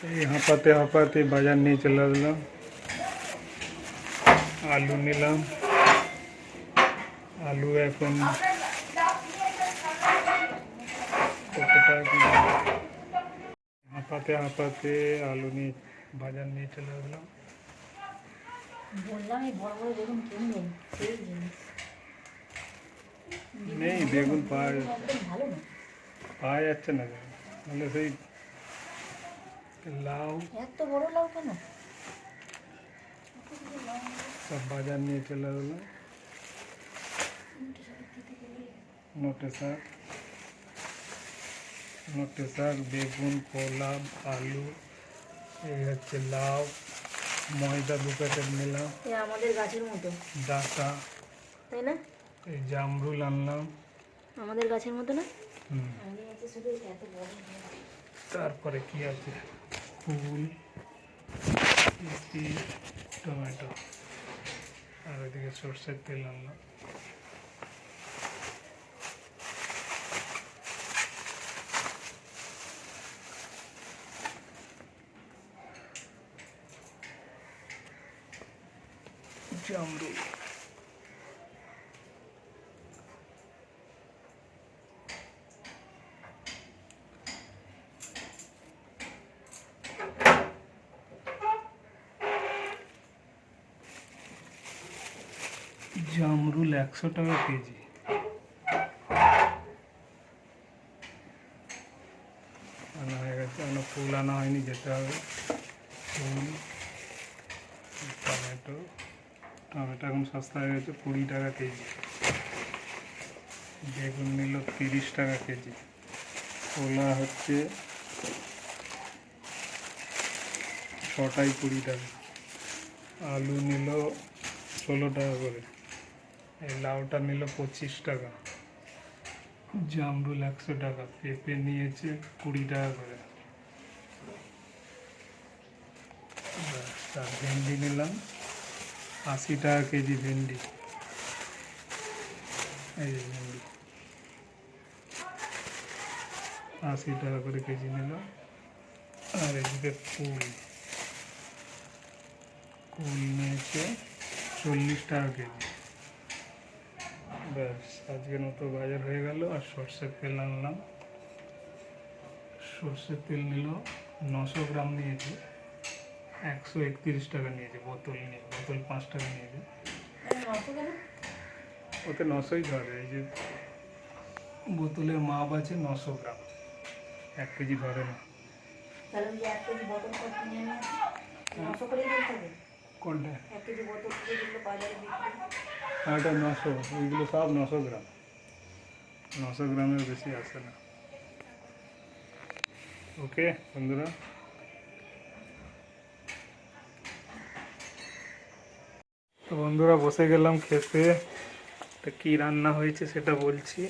এই হাঁপাতে হাঁপাতে বাজার নিয়ে চলে আসলাম। আলু নিলাম। আলু এখন কত টাকা কি হাঁপাতে হাঁপাতে আলু নিয়ে বাজার নিয়ে চলে আসলাম। বললাম এই বড় বড় বেগুন কিনবেন, সেই জিনিস নেই বেগুন পাওয়া ভালো না। পাওয়া যাচ্ছে না কেন, মানে সেই লাউ এত বড় লাউ কেন? সব বাজার নিয়ে চলে আসলাম। নোটে শাক, বেগুন, কলা, আলু, এই হচ্ছে লাউ, ময়দা 2 প্যাকেট নিলাম, আমাদের গাছের মতো ডাটা, তাই না? এই জামরুল আনলাম। আমাদের গাছের মতো না? হুম, শুধু এত বড় তারপরে কি আছে, ফুল, পেঁপে, টমেটো, আর ওইদিকে সর্ষের তেল আনলাম। জামরুল, জামরুল 100 টাকা কেজি। আনা হয়ে গেছে, এখনো ফুল আনা হয়নি, যেতে হবে। ফুল, টমেটো, টমেটো এখন সস্তা হয়ে গেছে, 20 টাকা কেজি। বেগুন নিল 30 টাকা কেজি। কলা হচ্ছে 6টাই 20 টাকা। আলু নিল 16 টাকা করে। এই লাউটা নিল 25 টাকা। জামরুল 100 টাকা। পেঁপে নিয়েছে 20 টাকা করে। আর ভেন্ডি নিলাম 80 টাকা কেজি ভেন্ডি। এই যে ভেন্ডি 80 টাকা করে কেজি নিলাম। আর এদিকে কুল, কুল নিয়েছে 40 টাকা কেজি। ব্যাস, আজকের মতো বাজার হয়ে গেল। আর সর্ষের তেল আনলাম। সর্ষের তেল নিল 900 গ্রাম নিয়েছে, 131 টাকা নিয়েছে। বোতল 5 টাকা নিয়েছে। ওতে 900ই ধরে। এই যে বোতলের মাপ আছে 900 গ্রাম, 1 কেজি ধরে না। কোনটা? হ্যাঁ, এটা 900। ওইগুলো সব 900 গ্রাম, 900 গ্রামের বেশি আসে না। ওকে বন্ধুরা, তো বন্ধুরা বসে গেলাম খেতে। তা কী রান্না হয়েছে সেটা বলছি।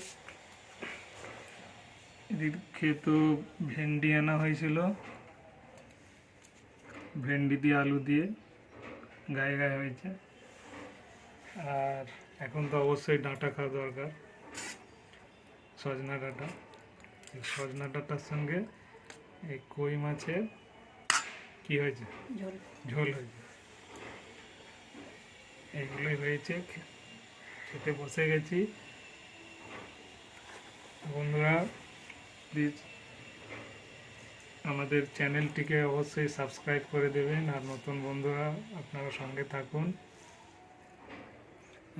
এদিকে তো ভেন্ডি আনা হয়েছিল, ভেন্ডি দিয়ে আলু দিয়ে গায়ে গায়ে হয়েছে। আর এখন তো অবশ্যই ডাঁটা খাওয়া দরকার, সজনা ডাঁটা। এই সজনা ডাঁটার সঙ্গে এই কই মাছের কি হয়েছে, ঝোল হয়েছে। এইগুলোই হয়েছে, খেতে বসে গেছি। বন্ধুরা প্লিজ আমাদের চ্যানেলটিকে অবশ্যই সাবস্ক্রাইব করে দেবেন। আর নতুন বন্ধুরা আপনারা সঙ্গে থাকুন।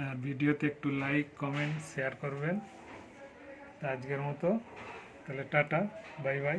আর ভিডিওতে একটু লাইক, কমেন্ট, শেয়ার করবেন। আজকের মতো তাহলে টাটা, বাই বাই।